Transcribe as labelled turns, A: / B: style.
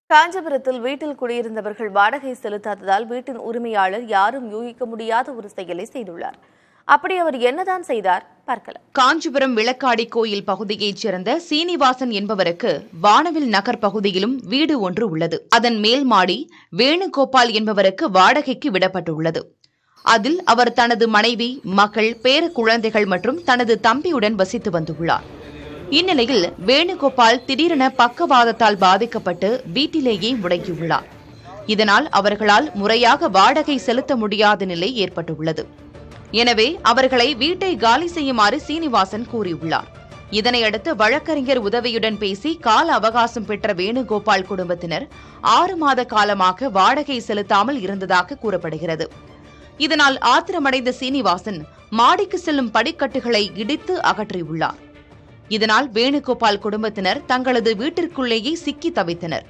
A: காஞ்சிபுரத்தில் வீட்டில் குடியிருந்தவர்கள் வாடகை செலுத்தாததால் வீட்டின் உரிமையாளர் யாரும் யூகிக்க முடியாத ஒரு செயலை செய்துள்ளார். அப்படி அவர் என்னதான் செய்தார் பார்க்கலாம்.
B: காஞ்சிபுரம் விளக்காடி கோயில் பகுதியைச் சேர்ந்த சீனிவாசன் என்பவருக்கு வானவில் நகர் பகுதியிலும் வீடு ஒன்று உள்ளது. அதன் மேல் மாடி வேணுகோபால் என்பவருக்கு வாடகைக்கு விடப்பட்டுள்ளது. அதில் அவர் தனது மனைவி, மகள், பேர குழந்தைகள் மற்றும் தனது தம்பியுடன் வசித்து வந்துள்ளார். இந்நிலையில் வேணுகோபால் திடீரென பக்கவாதத்தால் பாதிக்கப்பட்டு வீட்டிலேயே முடங்கியுள்ளார். இதனால் அவர்களால் முறையாக வாடகை செலுத்த முடியாத நிலை ஏற்பட்டுள்ளது. எனவே அவர்களை வீட்டை காலி செய்யுமாறு சீனிவாசன் கூறியுள்ளார். இதனையடுத்து வழக்கறிஞர் உதவியுடன் பேசி கால அவகாசம் பெற்ற வேணுகோபால் குடும்பத்தினர் 6 மாத காலமாக வாடகை செலுத்தாமல் இருந்ததாக கூறப்படுகிறது. இதனால் ஆத்திரமடைந்த சீனிவாசன் மாடிக்கு செல்லும் படிக்கட்டுகளை இடித்து அகற்றியுள்ளார். இதனால் வேணுகோபால் குடும்பத்தினர் தங்களது வீட்டிற்குள்ளேயே சிக்கி தவித்தனர்.